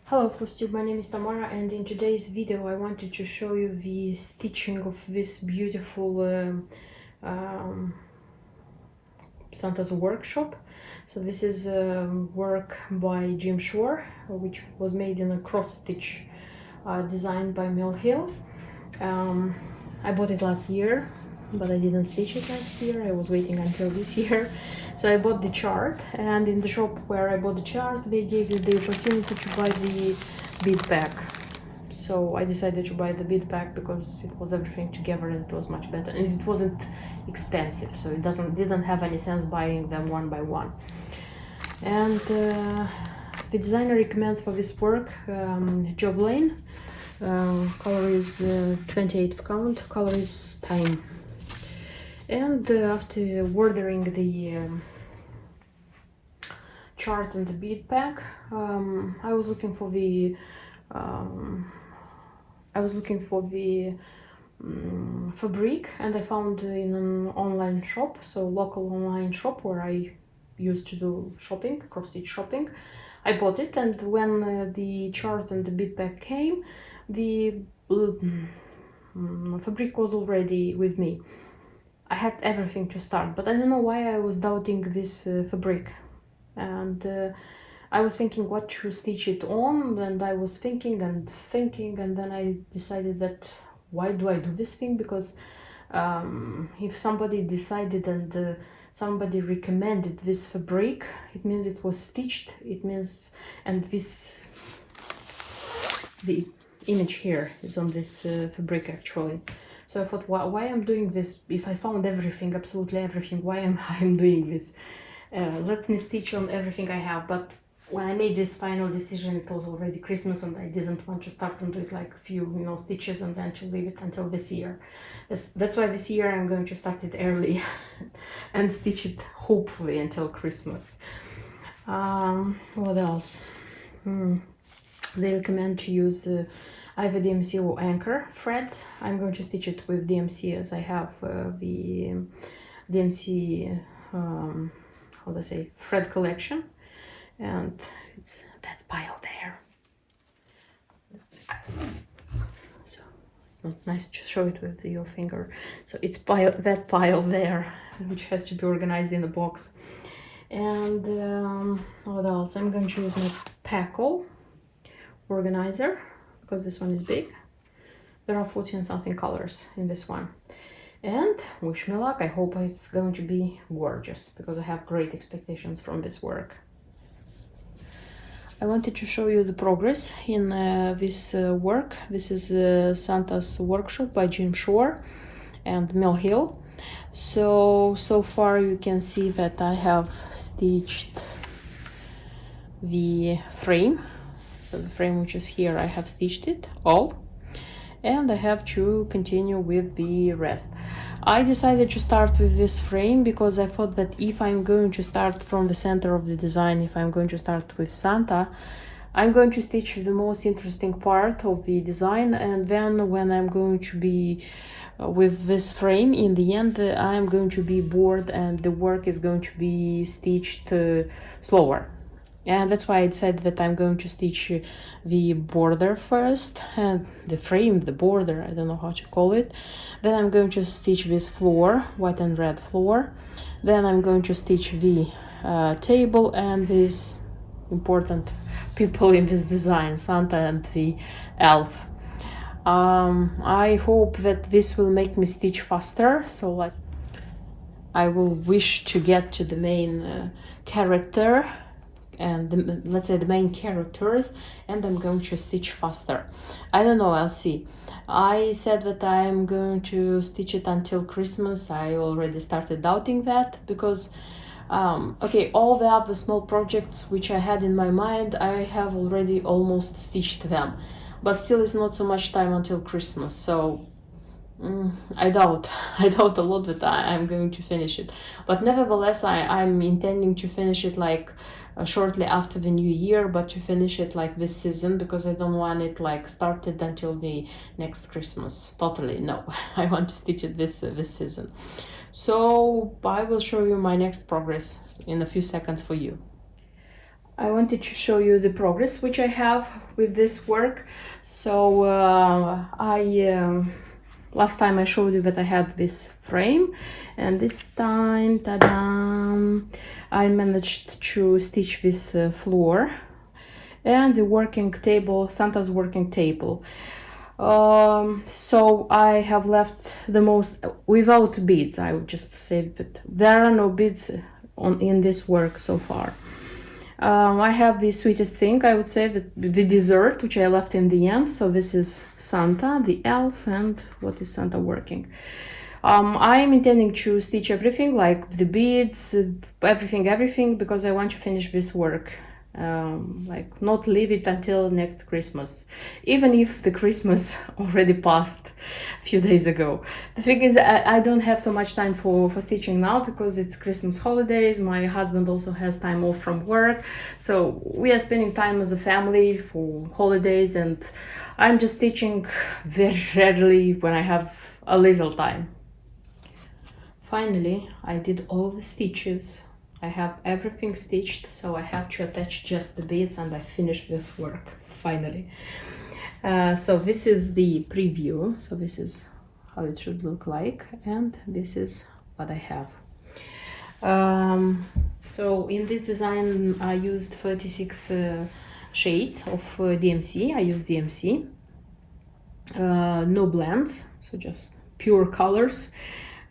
Hello Flosstube, my name is Tamara, and in today's video I wanted to show you the stitching of this beautiful Santa's workshop. So this is work by Jim Shore, which was made in a cross stitch designed by Mill Hill. I bought it last year, but I didn't stitch it last year. I was waiting until this year. So I bought the chart, and in the shop where I bought the chart, they gave you the opportunity to buy the bead pack. So I decided to buy the bead pack because it was everything together and it was much better, and it wasn't expensive, so it didn't have any sense buying them one by one. And the designer recommends for this work Job Lane. Color is 28th count, color is Time. And after ordering the chart and the bead pack, I was looking for the fabric, and I found in an online shop, so local online shop where I used to do shopping, cross-stitch shopping. I bought it, and when the chart and the bead pack came, the fabric was already with me. I had everything to start, but I don't know why I was doubting this fabric, and I was thinking what to stitch it on, and I was thinking, and then I decided that why do I do this thing? Because if somebody decided and somebody recommended this fabric, it means it was stitched, it means, and the image here is on this fabric actually. So I thought, why I'm doing this? If I found everything, absolutely everything, why am I doing this? Let me stitch on everything I have. But when I made this final decision, it was already Christmas, and I didn't want to start and do it like a few, stitches and then to leave it until this year. That's why this year I'm going to start it early and stitch it hopefully until Christmas. What else? They recommend to use either DMC or anchor threads. I'm going to stitch it with DMC, as I have the DMC how do I say, thread collection, and it's that pile there. So not nice to show it with your finger. So it's that pile there, which has to be organized in a box. And what else? I'm going to use my Packle organizer, because this one is big. There are 14 something colors in this one. And wish me luck. I hope it's going to be gorgeous, because I have great expectations from this work. I wanted to show you the progress in this work. This is Santa's workshop by Jim Shore and Mill Hill. So far you can see that I have stitched the frame. So the frame which is here, I have stitched it all, and I have to continue with the rest. I decided to start with this frame because I thought that if I'm going to start from the center of the design, if I'm going to start with Santa, I'm going to stitch the most interesting part of the design, and then when I'm going to be with this frame, in the end I'm going to be bored and the work is going to be stitched slower. And that's why I decided that I'm going to stitch the border first, and the frame, the border, I don't know how to call it. Then I'm going to stitch this floor, white and red floor. Then I'm going to stitch the table and these important people in this design, Santa and the elf. I hope that this will make me stitch faster, so like I will wish to get to the main character and let's say the main characters, and I'm going to stitch faster. I don't know, I'll see. I said that I'm going to stitch it until Christmas. I already started doubting that, because okay, all the other small projects which I had in my mind, I have already almost stitched them, but still it's not so much time until Christmas, so I doubt a lot that I'm going to finish it. But nevertheless, I'm intending to finish it like shortly after the new year, but to finish it like this season, because I don't want it like started until the next Christmas. Totally no. I want to stitch it this season. So I will show you my next progress in a few seconds for you. I wanted to show you the progress which I have with this work. So last time I showed you that I had this frame, and this time, ta-da, I managed to stitch this floor and the working table, Santa's working table. So I have left the most without beads. I would just say that there are no beads in this work so far. I have the sweetest thing, I would say, that the dessert, which I left in the end. So this is Santa, the elf, and what is Santa working. I am intending to stitch everything, like the beads, everything, because I want to finish this work. Like not leave it until next Christmas, even if the Christmas already passed a few days ago. The thing is, I don't have so much time for stitching now because it's Christmas holidays. My husband also has time off from work, so we are spending time as a family for holidays, and I'm just stitching very rarely when I have a little time. Finally, I did all the stitches. I have everything stitched, so I have to attach just the beads, and I finished this work finally. So this is the preview. So this is how it should look like, and this is what I have. So in this design I used 36 shades of DMC. I used DMC, no blends, so just pure colors.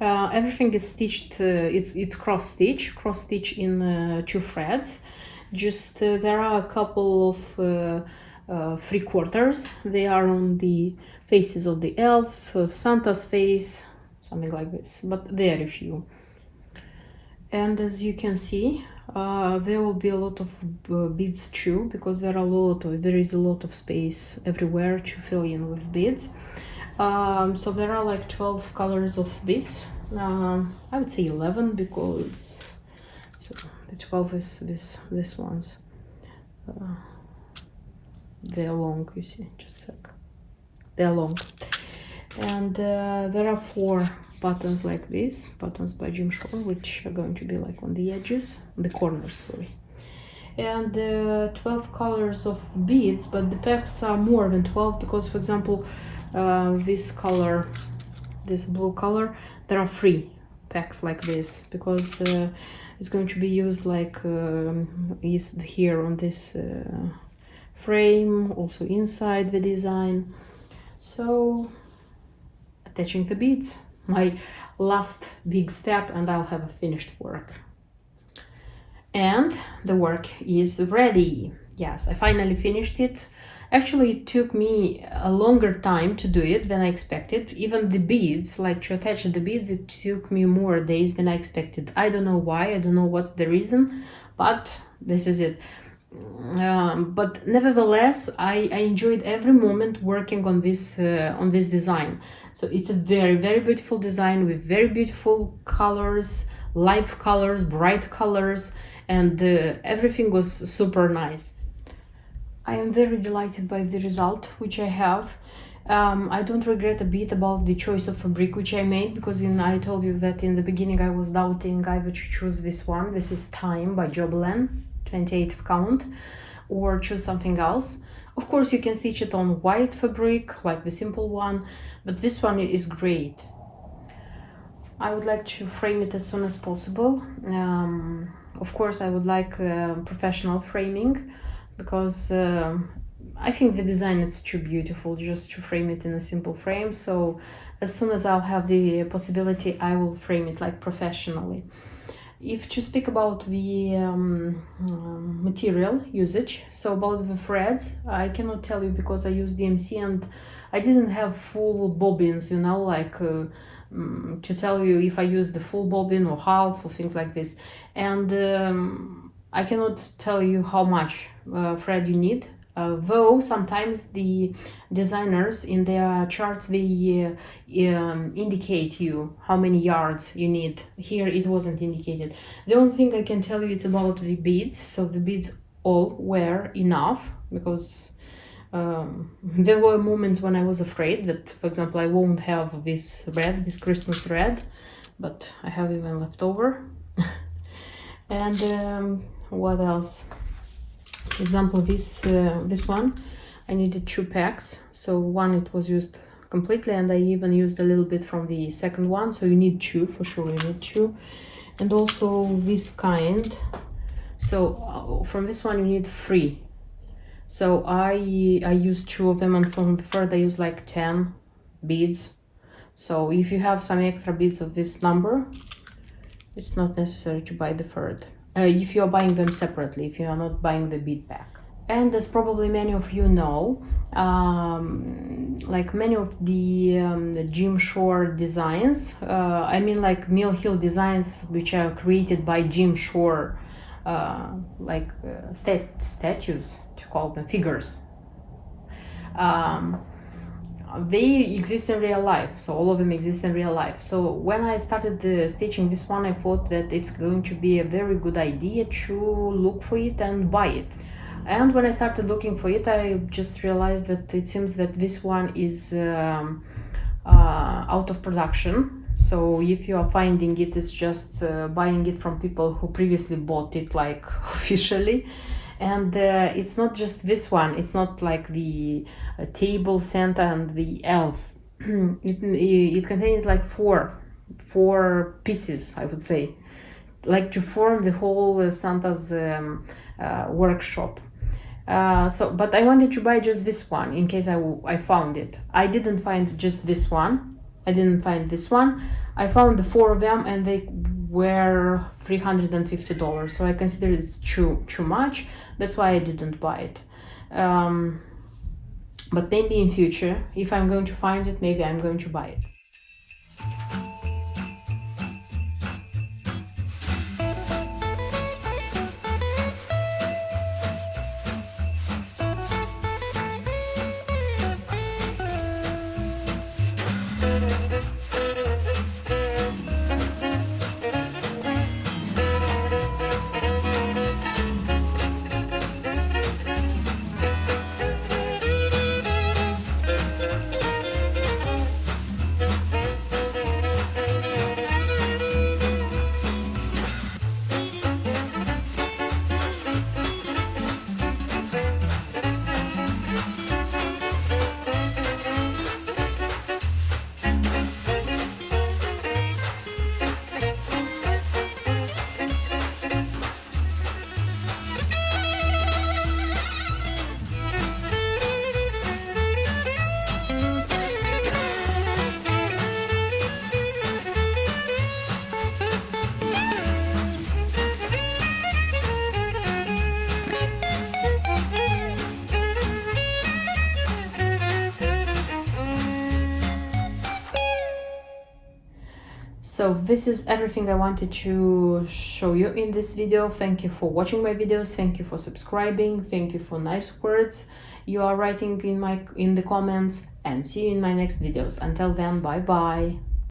Everything is stitched, it's cross stitch in 2 threads. Just there are a couple of 3/4. They are on the faces of the elf, Santa's face, something like this, but very few. And as you can see, there will be a lot of beads too, because there is a lot of space everywhere to fill in with beads. So there are like 12 colors of beads. I would say 11, because so the 12 is this ones. They're long, you see, just a sec. They're long. And there are 4 buttons like this, buttons by Jim Shore, which are going to be like on the edges, the corners, sorry. And 12 colors of beads, but the packs are more than 12, because for example, this color, this blue color, there are 3 packs like this, because it's going to be used like is here on this frame, also inside the design. So attaching the beads, my last big step, and I'll have a finished work. And the work is ready. Yes, I finally finished it. Actually, it took me a longer time to do it than I expected. Even the beads, like to attach the beads, it took me more days than I expected. I don't know why, I don't know what's the reason, but this is it. But nevertheless, I enjoyed every moment working on this design. So it's a very, very beautiful design with very beautiful colors, live colors, bright colors, and everything was super nice. I am very delighted by the result which I have. I don't regret a bit about the choice of fabric which I made, because I told you that in the beginning I was doubting either to choose this one. This is Time by Jobelin, 28th count, or choose something else. Of course, you can stitch it on white fabric, like the simple one, but this one is great. I would like to frame it as soon as possible. Of course, I would like professional framing, because I think the design is too beautiful just to frame it in a simple frame. So as soon as I'll have the possibility, I will frame it like professionally. If to speak about the material usage, so about the threads, I cannot tell you because I use DMC and I didn't have full bobbins, you know, like to tell you if I use the full bobbin or half or things like this. And I cannot tell you how much thread you need, though sometimes the designers in their charts, they indicate you how many yards you need. Here it wasn't indicated. The only thing I can tell you is about the beads. So the beads all were enough, because there were moments when I was afraid that, for example, I won't have this red, this Christmas red, but I have even left over. And what else? For example, this one, I needed 2 packs. So one, it was used completely, and I even used a little bit from the second one. So you need 2, for sure you need 2. And also this kind. So from this one you need 3. So I used 2 of them, and from the third I used like 10 beads. So if you have some extra beads of this number, it's not necessary to buy the third. If you are buying them separately, if you are not buying the bead pack. And as probably many of you know, like many of the Jim Shore designs, I mean like Mill Hill designs, which are created by Jim Shore, statues, to call them figures. They exist in real life, so all of them exist in real life. So when I started stitching this one, I thought that it's going to be a very good idea to look for it and buy it. And when I started looking for it, I just realized that it seems that this one is out of production. So if you are finding it, it's just buying it from people who previously bought it, like officially. And it's not just this one, it's not like the table, Santa and the elf. It contains like four pieces, I would say, like to form the whole Santa's workshop. But I wanted to buy just this one in case I found it. I didn't find just this one. I didn't find this one. I found the 4 of them, and they were $350. So I consider it's too much. That's why I didn't buy it. But maybe in future, if I'm going to find it, maybe I'm going to buy it. So this is everything I wanted to show you in this video. Thank you for watching my videos. Thank you for subscribing. Thank you for nice words you are writing in the comments, and see you in my next videos. Until then, bye bye.